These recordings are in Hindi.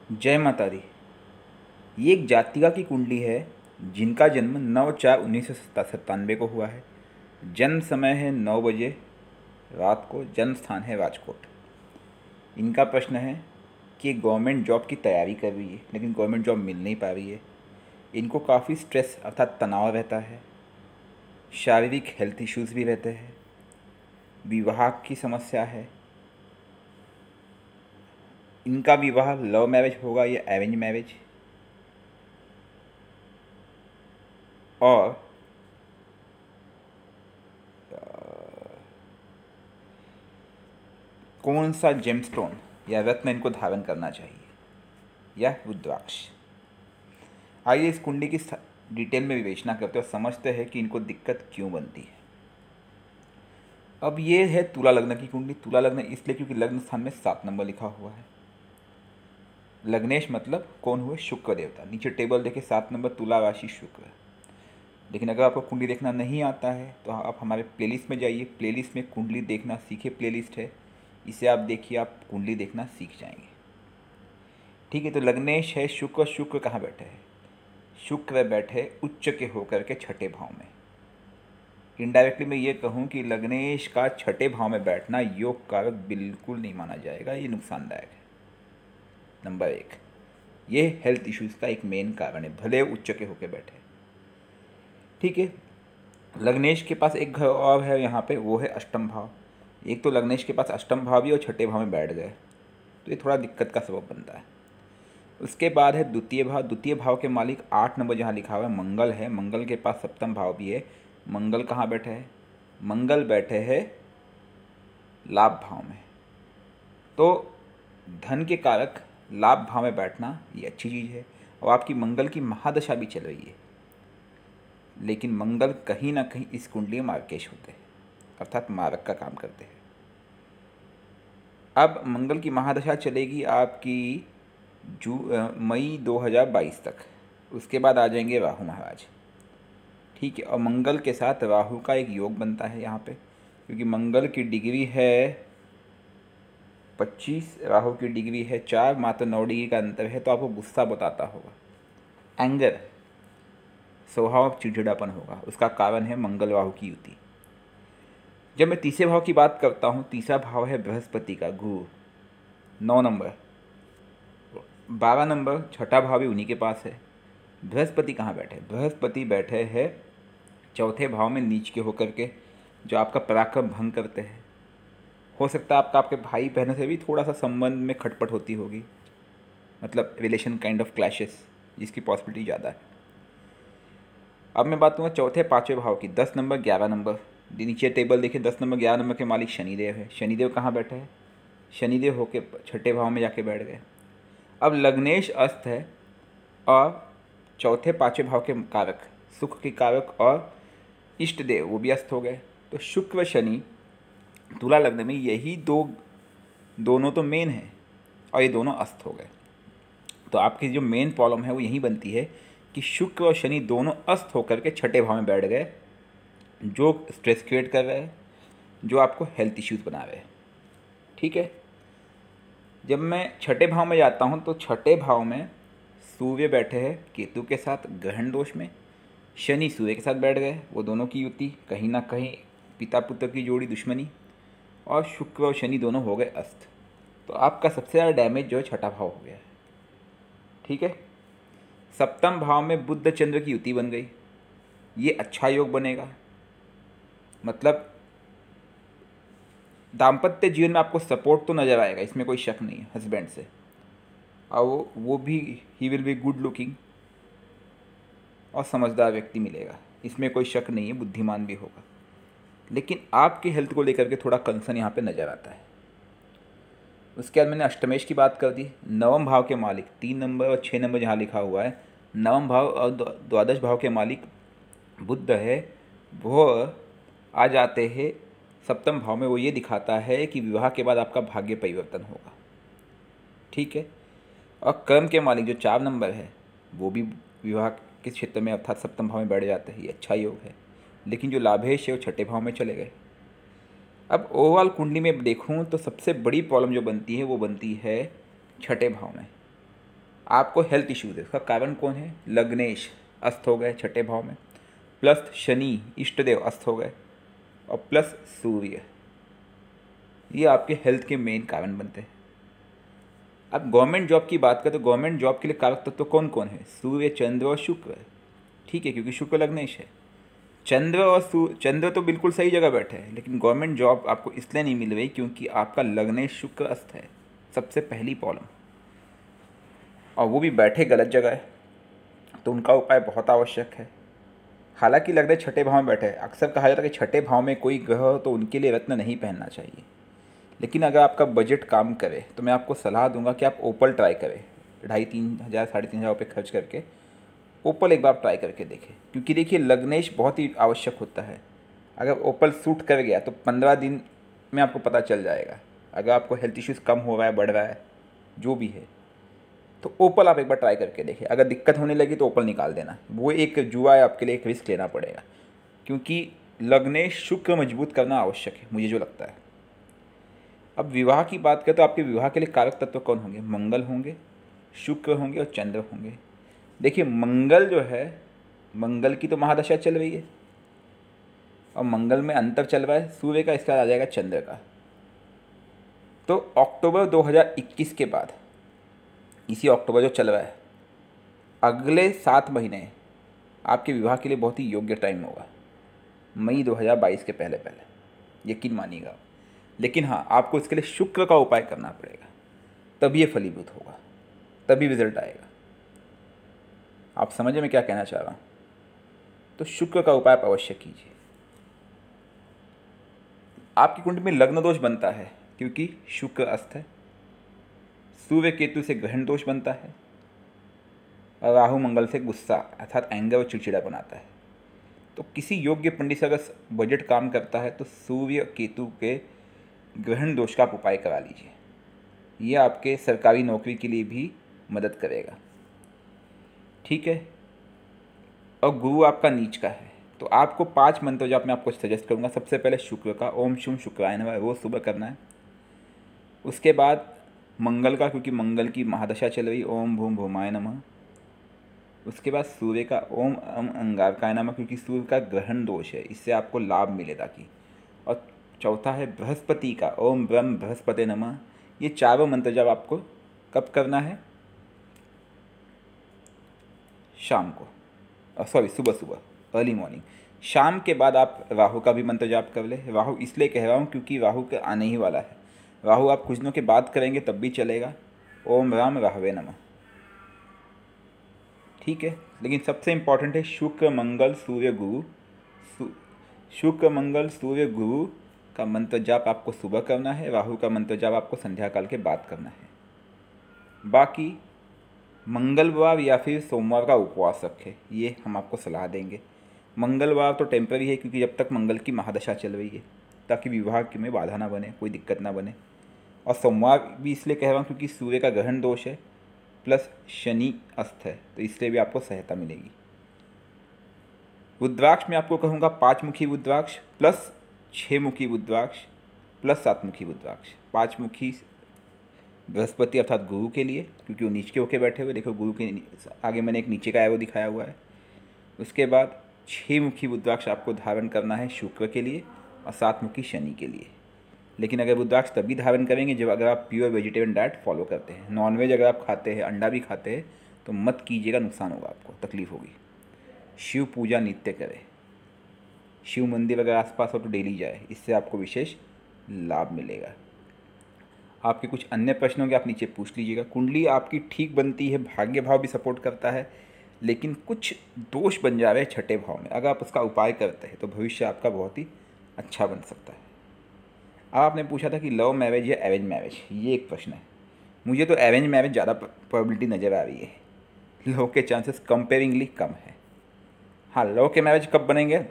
जय माता दी। ये एक जातिका की कुंडली है जिनका जन्म 9/4/1997 को हुआ है। जन्म समय है 9 बजे रात को। जन्म स्थान है राजकोट। इनका प्रश्न है कि गवर्नमेंट जॉब की तैयारी कर रही है लेकिन गवर्नमेंट जॉब मिल नहीं पा रही है। इनको काफ़ी स्ट्रेस अर्थात तनाव रहता है। शारीरिक हेल्थ इश्यूज़ भी रहते हैं। विवाह की समस्या है। इनका विवाह लव मैरिज होगा या अरेंज मैरिज, और कौन सा जेमस्टोन या रत्न इनको धारण करना चाहिए या रुद्राक्ष। आइए इस कुंडली की डिटेल में विवेचना करते हैं और समझते हैं कि इनको दिक्कत क्यों बनती है। अब ये है तुला लग्न की कुंडली। तुला लग्न इसलिए क्योंकि लग्न स्थान में 7 नंबर लिखा हुआ है। लग्नेश मतलब कौन हुए? शुक्र देवता। नीचे टेबल देखे 7 नंबर तुला राशि शुक्र। लेकिन अगर आपको कुंडली देखना नहीं आता है तो आप हमारे प्लेलिस्ट में जाइए। प्लेलिस्ट में कुंडली देखना सीखे प्लेलिस्ट है, इसे आप देखिए, आप कुंडली देखना सीख जाएंगे। ठीक है, तो लग्नेश है शुक्र। शुक्र कहाँ बैठे हैं? शुक्र बैठे उच्च के होकर के छठे भाव में। इनडायरेक्टली मैं ये कहूँ कि लग्नेश का छठे भाव में बैठना योग कारक बिल्कुल नहीं माना जाएगा, ये नुकसानदायक है। नंबर 1, ये हेल्थ इश्यूज़ का एक मेन कारण है, भले उच्च के होकर बैठे। ठीक है, लग्नेश के पास एक घर और है यहाँ पे, वो है अष्टम भाव। एक तो लग्नेश के पास अष्टम भाव भी और छठे भाव में बैठ गए, तो ये थोड़ा दिक्कत का सबब बनता है। उसके बाद है द्वितीय भाव। द्वितीय भाव के मालिक 8 नंबर जहाँ लिखा हुआ है मंगल है। मंगल के पास सप्तम भाव भी है। मंगल कहाँ बैठे हैं? मंगल बैठे हैं लाभ भाव में। तो धन के कारक लाभ भाव में बैठना ये अच्छी चीज़ है। और आपकी मंगल की महादशा भी चल रही है, लेकिन मंगल कहीं ना कहीं इस कुंडली में मार्केश होते हैं, अर्थात मारक का काम करते हैं। अब मंगल की महादशा चलेगी आपकी मई 2022 तक। उसके बाद आ जाएंगे राहु महाराज। ठीक है, और मंगल के साथ राहु का एक योग बनता है यहाँ पे, क्योंकि मंगल की डिग्री है 25, राहु की डिग्री है 4, मात्र 9 डिग्री का अंतर है। तो आपको गुस्सा बताता होगा, एंगर, स्वभाव चिड़चिड़ापन होगा। उसका कारण है मंगल राहु की युति। जब मैं तीसरे भाव की बात करता हूँ, तीसरा भाव है बृहस्पति का, गुरु, 9 नंबर, 12 नंबर, छठा भाव भी उन्हीं के पास है। बृहस्पति कहाँ बैठे? बृहस्पति बैठे हैं चौथे भाव में नीच के होकर के, जो आपका पराक्रम भंग करते हैं। हो सकता है आपके भाई बहनों से भी थोड़ा सा संबंध में खटपट होती होगी, मतलब रिलेशन काइंड ऑफ क्लैशेस, जिसकी पॉसिबिलिटी ज़्यादा है। अब मैं बात करूँगा चौथे पाँचवें भाव की, 10 नंबर 11 नंबर। नीचे टेबल देखिए, 10 नंबर 11 नंबर के मालिक शनिदेव है। शनिदेव कहाँ बैठे हैं? शनिदेव होके छठे भाव में जाके बैठ गए। अब लग्नेश अस्त है और चौथे पाँचवें भाव के कारक, सुख के कारक और इष्ट देव, वो भी अस्त हो गए। तो शुक्र शनि तुला लग्न में यही दोनों तो मेन है, और ये दोनों अस्त हो गए। तो आपकी जो मेन प्रॉब्लम है वो यही बनती है कि शुक्र और शनि दोनों अस्त होकर के छठे भाव में बैठ गए, जो स्ट्रेस क्रिएट कर रहे हैं, जो आपको हेल्थ इश्यूज़ बना रहे हैं। ठीक है, जब मैं छठे भाव में जाता हूँ तो छठे भाव में सूर्य बैठे हैं केतु के साथ ग्रहण दोष में। शनि सूर्य के साथ बैठ गए, वो दोनों की युति, कहीं ना कहीं पिता पुत्र की जोड़ी दुश्मनी। और शुक्र और शनि दोनों हो गए अस्त। तो आपका सबसे ज़्यादा डैमेज जो है छठा भाव हो गया है। ठीक है, सप्तम भाव में बुध चंद्र की युति बन गई, ये अच्छा योग बनेगा। मतलब दाम्पत्य जीवन में आपको सपोर्ट तो नज़र आएगा, इसमें कोई शक नहीं है हस्बैंड से। और वो भी he will be good looking और समझदार व्यक्ति मिलेगा, इसमें कोई शक नहीं है, बुद्धिमान भी होगा। लेकिन आपकी हेल्थ को लेकर के थोड़ा कंसर्न यहाँ पे नज़र आता है। उसके बाद मैंने अष्टमेश की बात कर दी। नवम भाव के मालिक 3 नंबर और 6 नंबर जहाँ लिखा हुआ है, नवम भाव और द्वादश भाव के मालिक बुध है, वो आ जाते हैं सप्तम भाव में। वो ये दिखाता है कि विवाह के बाद आपका भाग्य परिवर्तन होगा। ठीक है, और कर्म के मालिक जो 4 नंबर है, वो भी विवाह के क्षेत्र में अर्थात सप्तम भाव में बैठ जाते हैं, ये अच्छा योग है। लेकिन जो लाभेश है वो छठे भाव में चले गए। अब ओवरऑल कुंडली में देखूं तो सबसे बड़ी प्रॉब्लम जो बनती है वो बनती है छठे भाव में। आपको हेल्थ इश्यूज है, उसका कारण कौन है? लग्नेश अस्त हो गए छठे भाव में, प्लस शनि इष्टदेव अस्त हो गए, और प्लस सूर्य, ये आपके हेल्थ के मेन कारण बनते हैं। अब गवर्नमेंट जॉब की बात करें तो गवर्नमेंट जॉब के लिए कारक तत्व कौन कौन है? सूर्य, चंद्र और शुक्र। ठीक है, क्योंकि शुक्र लग्नेश है। चंद्र तो बिल्कुल सही जगह बैठे हैं, लेकिन गवर्नमेंट जॉब आपको इसलिए नहीं मिल रही क्योंकि आपका लग्नेश शुक्र अस्त है, सबसे पहली प्रॉब्लम, और वो भी बैठे गलत जगह है, तो उनका उपाय बहुत आवश्यक है। हालांकि लग रहा है छठे भाव में बैठे हैं, अक्सर कहा जाता है कि छठे भाव में कोई ग्रह हो तो उनके लिए रत्न नहीं पहनना चाहिए, लेकिन अगर आपका बजट काम करे तो मैं आपको सलाह दूंगा कि आप ओपल ट्राई करें। 2,500 3,500 रुपये खर्च करके ओपल एक बार ट्राई करके देखें, क्योंकि देखिए लग्नेश बहुत ही आवश्यक होता है। अगर ओपल सूट कर गया तो 15 दिन में आपको पता चल जाएगा। अगर आपको हेल्थ इश्यूज़ कम हो रहा है, बढ़ रहा है, जो भी है, तो ओपल आप एक बार ट्राई करके देखें। अगर दिक्कत होने लगी तो ओपल निकाल देना, वो एक जुआ है, आपके लिए एक रिस्क लेना पड़ेगा, क्योंकि लग्नेश शुक्र मजबूत करना आवश्यक है, मुझे जो लगता है। अब विवाह की बात करें तो आपके विवाह के लिए कारक तत्व कौन होंगे? मंगल होंगे, शुक्र होंगे और चंद्र होंगे। देखिए मंगल जो है, मंगल की तो महादशा चल रही है, और मंगल में अंतर चल रहा है सूर्य का, इसका आ जाएगा चंद्र का। तो अक्टूबर 2021 के बाद, इसी अक्टूबर जो चल रहा है, अगले 7 महीने आपके विवाह के लिए बहुत ही योग्य टाइम होगा, मई 2022 के पहले पहले, यकीन मानिएगा। लेकिन हाँ, आपको इसके लिए शुक्र का उपाय करना पड़ेगा, तभी ये फलीभूत होगा, तभी रिजल्ट आएगा। आप समझे मैं क्या कहना चाह रहा हूँ? तो शुक्र का उपाय आप अवश्य कीजिए। आपकी कुंडली में लग्न दोष बनता है क्योंकि शुक्र अस्त है, सूर्य केतु से ग्रहण दोष बनता है, और राहु मंगल से गुस्सा अर्थात एंगर और चिड़चिड़ा बनाता है। तो किसी योग्य पंडित से अगर बजट काम करता है तो सूर्य केतु के ग्रहण दोष का आप उपाय करा लीजिए, यह आपके सरकारी नौकरी के लिए भी मदद करेगा। ठीक है, और गुरु आपका नीच का है, तो आपको 5 मंत्र जो आप मैं आपको सजेस्ट करूँगा। सबसे पहले शुक्र का ओम शुम शुक्राय नमः रोज़ सुबह करना है। उसके बाद मंगल का, क्योंकि मंगल की महादशा चल रही, ओम भूम भूमाय नमः। उसके बाद सूर्य का ओम अम अंगारकाय नमः, क्योंकि सूर्य का ग्रहण दोष है, इससे आपको लाभ मिलेगा कि। और चौथा है बृहस्पति का ओम ब्रह्म बृहस्पति नमः। ये चारों मंत्र जब आपको कब करना है? शाम को, सॉरी सुबह सुबह, अर्ली मॉर्निंग। शाम के बाद आप राहु का भी मंत्र जाप कर ले। राहु इसलिए कह रहा हूँ क्योंकि राहु का आने ही वाला है। राहु आप कुछ दिनों के बाद करेंगे तब भी चलेगा। ओम राम राहवे नमः। ठीक है, लेकिन सबसे इम्पॉर्टेंट है शुक्र मंगल सूर्य गुरु। शुक्र मंगल सूर्य गुरु का मंत्र जाप आपको सुबह करना है, राहु का मंत्र जाप आपको संध्या काल के बाद करना है। बाकी मंगलवार या फिर सोमवार का उपवास रखें, ये हम आपको सलाह देंगे। मंगलवार तो टेम्पररी है क्योंकि जब तक मंगल की महादशा चल रही है, ताकि विवाह में बाधा ना बने, कोई दिक्कत ना बने। और सोमवार भी इसलिए कह रहा हूँ क्योंकि सूर्य का ग्रहण दोष है प्लस शनि अस्त है, तो इसलिए भी आपको सहायता मिलेगी। रुद्राक्ष में आपको कहूँगा 5 मुखी रुद्राक्ष प्लस 6 मुखी रुद्राक्ष प्लस 7 मुखी रुद्राक्ष। 5 मुखी बृहस्पति अर्थात गुरु के लिए, क्योंकि वो नीचे होके बैठे हुए, देखो गुरु के आगे मैंने एक नीचे का एरो दिखाया हुआ है। उसके बाद 6 मुखी रुद्राक्ष आपको धारण करना है शुक्र के लिए, और 7 मुखी शनि के लिए। लेकिन अगर रुद्राक्ष तभी धारण करेंगे जब अगर आप प्योर वेजिटेरियन डाइट फॉलो करते हैं। नॉनवेज अगर आप खाते हैं, अंडा भी खाते हैं, तो मत कीजिएगा, नुकसान होगा, आपको तकलीफ होगी। शिव पूजा नित्य करें, शिव मंदिर अगर आसपास हो तो डेली जाए, इससे आपको विशेष लाभ मिलेगा। आपके कुछ अन्य प्रश्न होंगे आप नीचे पूछ लीजिएगा। कुंडली आपकी ठीक बनती है, भाग्य भाव भी सपोर्ट करता है, लेकिन कुछ दोष बन जा रहे हैं छठे भाव में। अगर आप उसका उपाय करते हैं तो भविष्य आपका बहुत ही अच्छा बन सकता है। अब आपने पूछा था कि लव मैरिज या अरेंज मैरिज, ये एक प्रश्न है। मुझे तो अरेंज मैरिज ज़्यादा प्रोबेबिलिटी नज़र आ रही है, लव के चांसेस कंपेयरिंगली कम है। हाँ, लव के मैरिज कब बनेंगे,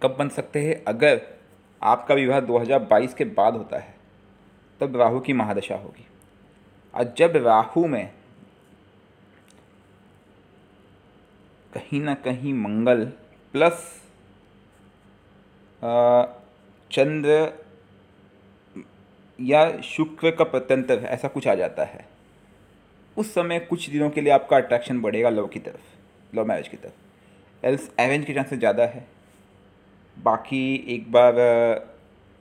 कब बन सकते हैं? अगर आपका विवाह 2022 के बाद होता है तब राहु की महादशा होगी, और जब राहु में कहीं ना कहीं मंगल प्लस चंद्र या शुक्र का प्रत्यंतर ऐसा कुछ आ जाता है, उस समय कुछ दिनों के लिए आपका अट्रैक्शन बढ़ेगा लव की तरफ, लव मैरिज की तरफ। एल्स अरेंज के चांसेस ज़्यादा है। बाकी एक बार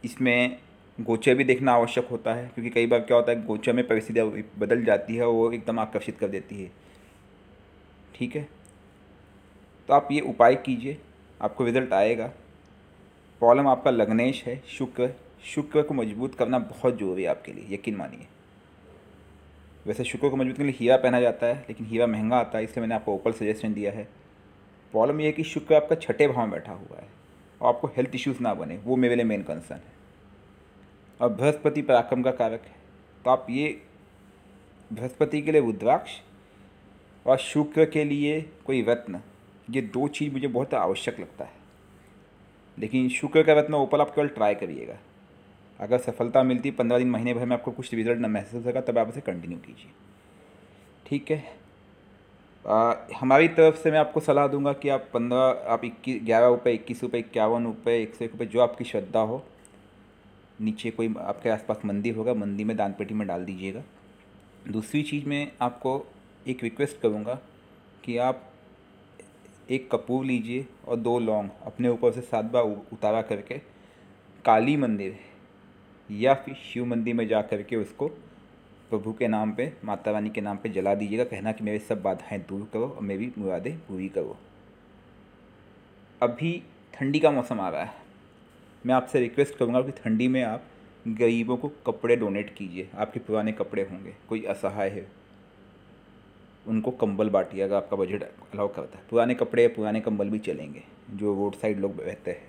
इसमें गोचर भी देखना आवश्यक होता है, क्योंकि कई बार क्या होता है गोचर में परिस्थितियाँ बदल जाती है और वो एकदम आकर्षित कर देती है। ठीक है, तो आप ये उपाय कीजिए, आपको रिजल्ट आएगा। प्रॉब्लम आपका लग्नेश है, शुक्र। शुक्र को मजबूत करना बहुत ज़रूरी है आपके लिए, यकीन मानिए। वैसे शुक्र को मजबूत करने के लिए हीरा पहना जाता है, लेकिन हीरा महंगा आता है, इसलिए मैंने आपको ओपल सजेशन दिया है। प्रॉब्लम ये है कि शुक्र आपका छठे भाव में बैठा हुआ है और आपको हेल्थ इश्यूज़ ना बने, वो मेरे लिए मेन कंसर्न है। और बृहस्पति पराक्रम का कारक है, तो आप ये बृहस्पति के लिए रुद्राक्ष और शुक्र के लिए कोई रत्न, ये दो चीज़ मुझे बहुत आवश्यक लगता है। लेकिन शुक्र का रत्न ओपल आप केवल ट्राई करिएगा, अगर सफलता मिलती 15 दिन महीने भर में आपको कुछ रिजल्ट न महसूस होगा, तब आप उसे कंटिन्यू कीजिए। ठीक है, हमारी तरफ से मैं आपको सलाह दूंगा कि आप 11 रुपये, 21 रुपये, 51 रुपये, 101 रुपये, जो आपकी श्रद्धा हो, नीचे कोई आपके आसपास मंदिर होगा, मंदिर में दान पेटी में डाल दीजिएगा। दूसरी चीज़ मैं आपको एक रिक्वेस्ट करूँगा कि आप एक कपूर लीजिए और 2 लौंग अपने ऊपर से 7 बार उतारा करके काली मंदिर या फिर शिव मंदिर में जा करके उसको प्रभु के नाम पे, माता रानी के नाम पे जला दीजिएगा। कहना कि मेरी सब बाधाएं दूर करो और मेरी मुरादें पूरी करो। अभी ठंडी का मौसम आ रहा है, मैं आपसे रिक्वेस्ट करूँगा कि ठंडी में आप गरीबों को कपड़े डोनेट कीजिए। आपके पुराने कपड़े होंगे, कोई असहाय है, उनको कंबल बांटिए अगर आपका बजट अलाउ करता है। पुराने कपड़े, पुराने कंबल भी चलेंगे, जो रोड साइड लोग रहते हैं।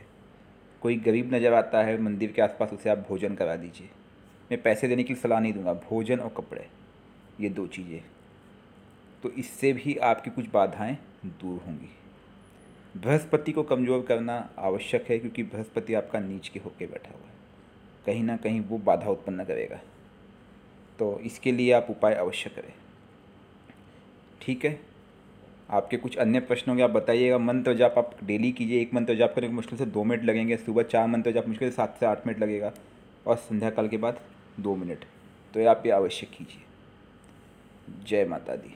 कोई गरीब नज़र आता है मंदिर के आसपास, उसे आप भोजन करा दीजिए। मैं पैसे देने की सलाह नहीं दूंगा, भोजन और कपड़े, ये 2 चीज़ें, तो इससे भी आपकी कुछ बाधाएं दूर होंगी। बृहस्पति को कमज़ोर करना आवश्यक है, क्योंकि बृहस्पति आपका नीच के होके बैठा हुआ है, कहीं ना कहीं वो बाधा उत्पन्न करेगा। तो इसके लिए आप उपाय अवश्य करें। ठीक है, आपके कुछ अन्य प्रश्न होंगे आप बताइएगा। मंत्र जाप आप डेली कीजिए। एक मंत्र जाप करने को मुश्किल से 2 मिनट लगेंगे। सुबह 4 मंत्र जाप मुश्किल से 7 से 8 मिनट लगेगा, और संध्या काल के बाद 2 मिनट। तो ये आप ये अवश्य कीजिए। जय माता दी।